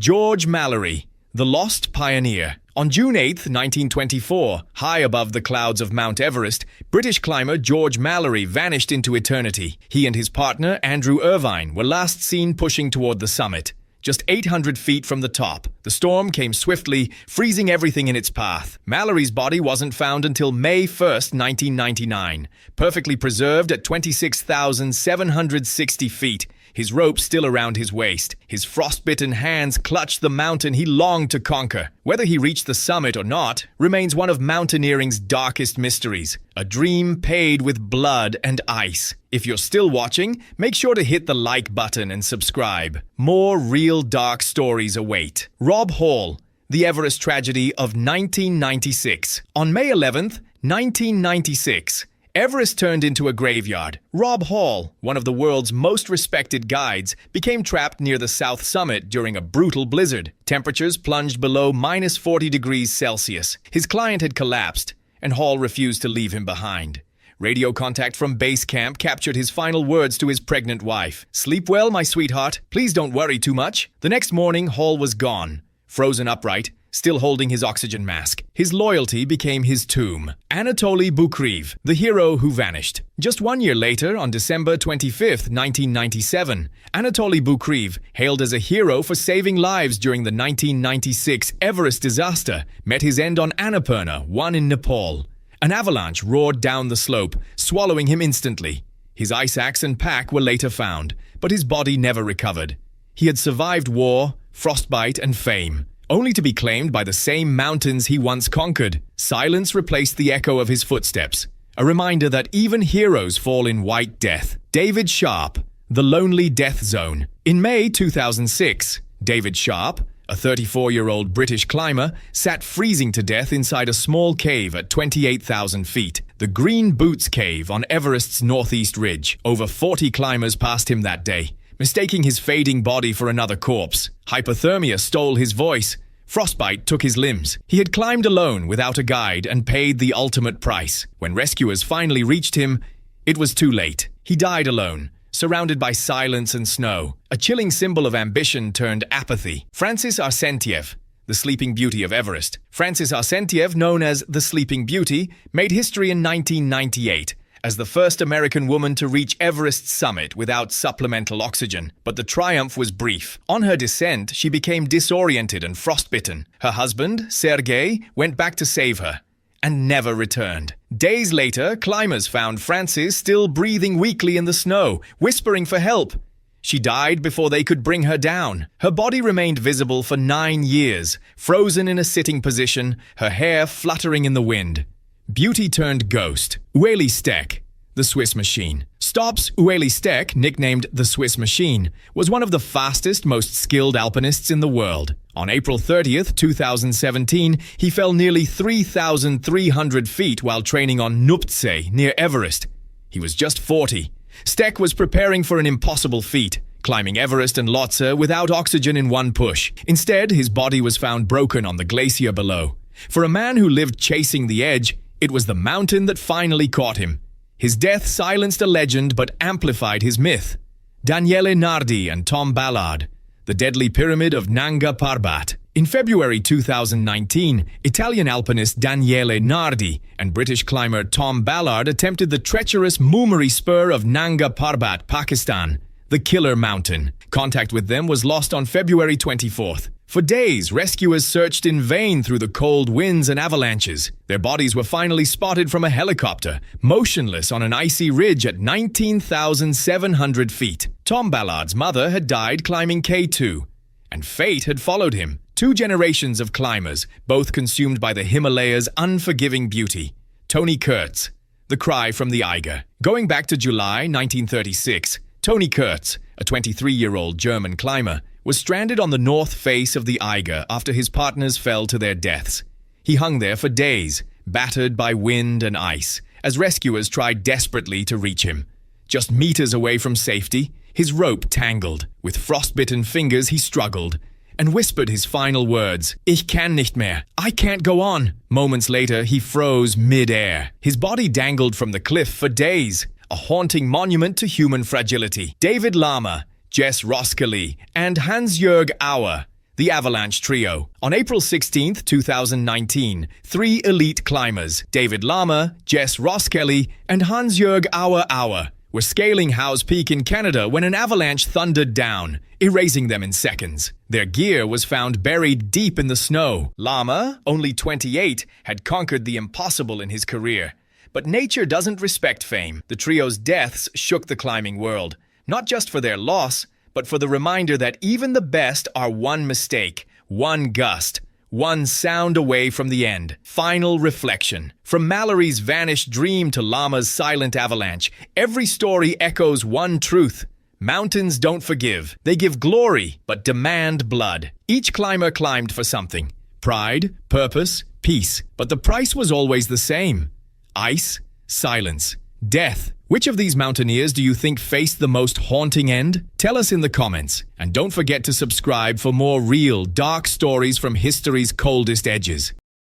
George Mallory, the lost pioneer. On June 8, 1924, high above the clouds of Mount Everest, British climber George Mallory vanished into eternity. He and his partner, Andrew Irvine, were last seen pushing toward the summit. Just 800 feet from the top, the storm came swiftly, freezing everything in its path. Mallory's body wasn't found until May 1st, 1999, perfectly preserved at 26,760 feet, his rope still around his waist. His frostbitten hands clutched the mountain he longed to conquer. Whether he reached the summit or not remains one of mountaineering's darkest mysteries, a dream paid with blood and ice. If you're still watching, make sure to hit the like button and subscribe. More real dark stories await. Rob Hall, the Everest tragedy of 1996. On May 11th, 1996, Everest turned into a graveyard. Rob Hall, one of the world's most respected guides, became trapped near the south summit during a brutal blizzard. Temperatures plunged below minus 40 degrees Celsius. His client had collapsed, and Hall refused to leave him behind. Radio contact from base camp captured his final words to his pregnant wife. "Sleep well, my sweetheart. Please don't worry too much." The next morning, Hall was gone, frozen upright, still holding his oxygen mask. His loyalty became his tomb. Anatoly Bukreev, the hero who vanished. Just 1 year later, on December 25th, 1997, Anatoly Bukreev, hailed as a hero for saving lives during the 1996 Everest disaster, met his end on Annapurna, one in Nepal. An avalanche roared down the slope, swallowing him instantly. His ice axe and pack were later found, but his body never recovered. He had survived war, frostbite, and fame, only to be claimed by the same mountains he once conquered. Silence replaced the echo of his footsteps, a reminder that even heroes fall in white death. David Sharp, the lonely death zone. In May 2006, David Sharp, a 34-year-old British climber, sat freezing to death inside a small cave at 28,000 feet, the Green Boots Cave on Everest's northeast ridge. Over 40 climbers passed him that day, mistaking his fading body for another corpse. Hypothermia stole his voice. Frostbite took his limbs. He had climbed alone without a guide and paid the ultimate price. When rescuers finally reached him, it was too late. He died alone, surrounded by silence and snow, a chilling symbol of ambition turned apathy. Francis Arsentiev, the Sleeping Beauty of Everest. Francis Arsentiev, known as the Sleeping Beauty, made history in 1998 as the first American woman to reach Everest's summit without supplemental oxygen. But the triumph was brief. On her descent, she became disoriented and frostbitten. Her husband, Sergei, went back to save her and never returned. Days later, climbers found Frances still breathing weakly in the snow, whispering for help. She died before they could bring her down. Her body remained visible for 9 years, frozen in a sitting position, her hair fluttering in the wind. Beauty turned ghost. Ueli Steck, the Swiss Machine. Stops Ueli Steck, nicknamed the Swiss Machine, was one of the fastest, most skilled alpinists in the world. On April 30th, 2017, he fell nearly 3,300 feet while training on Nuptse near Everest. He was just 40. Steck was preparing for an impossible feat, climbing Everest and Lhotse without oxygen in one push. Instead, his body was found broken on the glacier below. For a man who lived chasing the edge, it was the mountain that finally caught him. His death silenced a legend but amplified his myth. Daniele Nardi and Tom Ballard, the deadly pyramid of Nanga Parbat. In February 2019, Italian alpinist Daniele Nardi and British climber Tom Ballard attempted the treacherous Mumeri spur of Nanga Parbat, Pakistan, the Killer Mountain. Contact with them was lost on February 24th. For days, rescuers searched in vain through the cold winds and avalanches. Their bodies were finally spotted from a helicopter, motionless on an icy ridge at 19,700 feet. Tom Ballard's mother had died climbing K2, and fate had followed him. 2 generations of climbers, both consumed by the Himalayas' unforgiving beauty. Tony Kurtz, the cry from the Eiger. Going back to July 1936, Tony Kurtz, a 23-year-old German climber, was stranded on the north face of the Eiger after his partners fell to their deaths. He hung there for days, battered by wind and ice, as rescuers tried desperately to reach him. Just meters away from safety, his rope tangled. With frostbitten fingers, he struggled and whispered his final words, "Ich kann nicht mehr. I can't go on." Moments later, he froze mid-air. His body dangled from the cliff for days, a haunting monument to human fragility. David Lama, Jess Roskelley, and Hans-Jörg Auer, The Avalanche Trio. On April 16, 2019, three elite climbers, David Lama, Jess Roskelley, and Hans-Jörg Auer, were scaling Howes Peak in Canada when an avalanche thundered down, erasing them in seconds. Their gear was found buried deep in the snow. Lama, only 28, had conquered the impossible in his career. But nature doesn't respect fame. The trio's deaths shook the climbing world, not just for their loss, but for the reminder that even the best are one mistake, one gust, one sound away from the end. Final reflection. From Mallory's vanished dream to Lama's silent avalanche, every story echoes one truth. Mountains don't forgive. They give glory, but demand blood. Each climber climbed for something. Pride, purpose, peace. But the price was always the same. Ice, silence, death. Which of these mountaineers do you think faced the most haunting end? Tell us in the comments. And don't forget to subscribe for more real, dark stories from history's coldest edges.